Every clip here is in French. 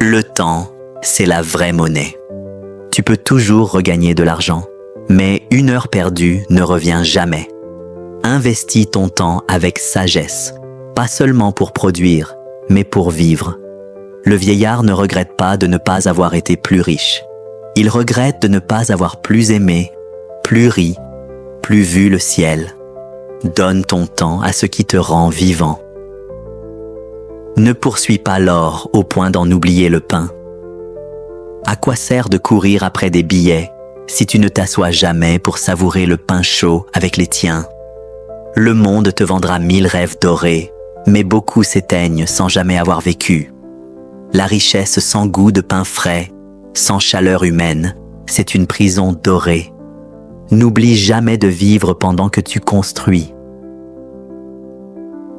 Le temps, c'est la vraie monnaie. Tu peux toujours regagner de l'argent, mais 1 heure perdue ne revient jamais. Investis ton temps avec sagesse, pas seulement pour produire, mais pour vivre. Le vieillard ne regrette pas de ne pas avoir été plus riche. Il regrette de ne pas avoir plus aimé, plus ri, plus vu le ciel. Donne ton temps à ce qui te rend vivant. Ne poursuis pas l'or au point d'en oublier le pain. À quoi sert de courir après des billets si tu ne t'assois jamais pour savourer le pain chaud avec les tiens? Le monde te vendra 1000 rêves dorés, mais beaucoup s'éteignent sans jamais avoir vécu. La richesse sans goût de pain frais, sans chaleur humaine, c'est une prison dorée. N'oublie jamais de vivre pendant que tu construis.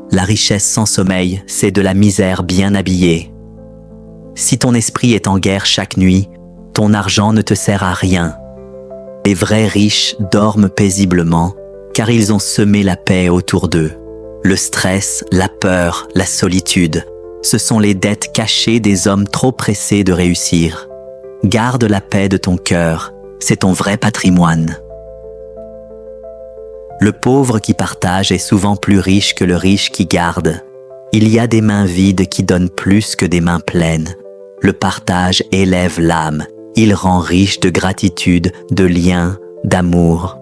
La richesse sans sommeil, c'est de la misère bien habillée. Si ton esprit est en guerre chaque nuit, ton argent ne te sert à rien. Les vrais riches dorment paisiblement, car ils ont semé la paix autour d'eux. Le stress, la peur, la solitude, ce sont les dettes cachées des hommes trop pressés de réussir. Garde la paix de ton cœur, c'est ton vrai patrimoine. Le pauvre qui partage est souvent plus riche que le riche qui garde. Il y a des mains vides qui donnent plus que des mains pleines. Le partage élève l'âme, il rend riche de gratitude, de liens, d'amour.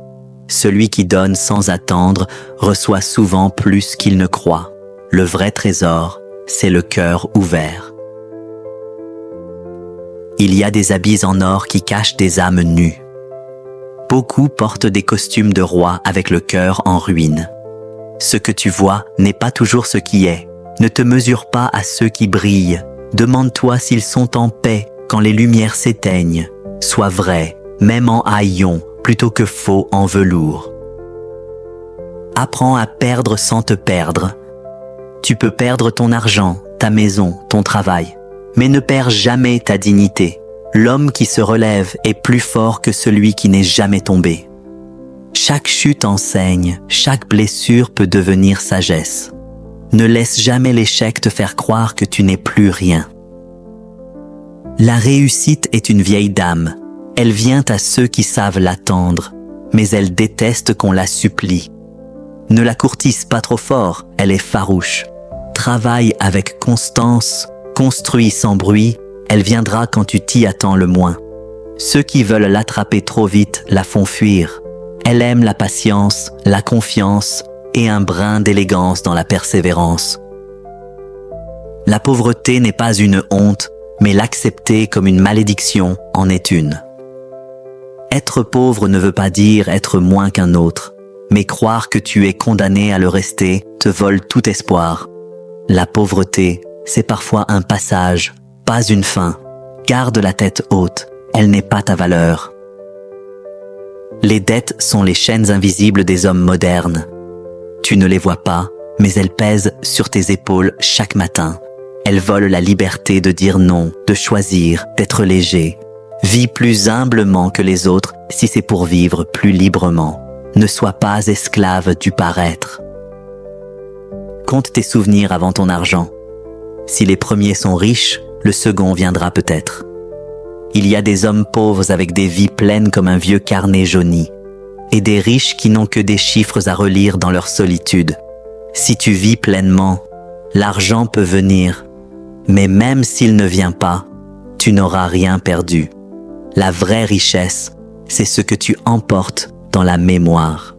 Celui qui donne sans attendre reçoit souvent plus qu'il ne croit. Le vrai trésor, c'est le cœur ouvert. Il y a des habits en or qui cachent des âmes nues. Beaucoup portent des costumes de roi avec le cœur en ruine. Ce que tu vois n'est pas toujours ce qui est. Ne te mesure pas à ceux qui brillent. Demande-toi s'ils sont en paix quand les lumières s'éteignent. Sois vrai, même en haillons, plutôt que faux en velours. Apprends à perdre sans te perdre. Tu peux perdre ton argent, ta maison, ton travail, mais ne perds jamais ta dignité. L'homme qui se relève est plus fort que celui qui n'est jamais tombé. Chaque chute enseigne, chaque blessure peut devenir sagesse. Ne laisse jamais l'échec te faire croire que tu n'es plus rien. La réussite est une vieille dame. Elle vient à ceux qui savent l'attendre, mais elle déteste qu'on la supplie. Ne la courtise pas trop fort, elle est farouche. Travaille avec constance, construis sans bruit, elle viendra quand tu t'y attends le moins. Ceux qui veulent l'attraper trop vite la font fuir. Elle aime la patience, la confiance et un brin d'élégance dans la persévérance. La pauvreté n'est pas une honte, mais l'accepter comme une malédiction en est une. Être pauvre ne veut pas dire être moins qu'un autre, mais croire que tu es condamné à le rester te vole tout espoir. La pauvreté, c'est parfois un passage, pas une fin. Garde la tête haute, elle n'est pas ta valeur. Les dettes sont les chaînes invisibles des hommes modernes. Tu ne les vois pas, mais elles pèsent sur tes épaules chaque matin. Elles volent la liberté de dire non, de choisir, d'être léger. Vis plus humblement que les autres si c'est pour vivre plus librement. Ne sois pas esclave du paraître. Compte tes souvenirs avant ton argent. Si les premiers sont riches, le second viendra peut-être. Il y a des hommes pauvres avec des vies pleines comme un vieux carnet jauni, et des riches qui n'ont que des chiffres à relire dans leur solitude. Si tu vis pleinement, l'argent peut venir, mais même s'il ne vient pas, tu n'auras rien perdu. La vraie richesse, c'est ce que tu emportes dans la mémoire.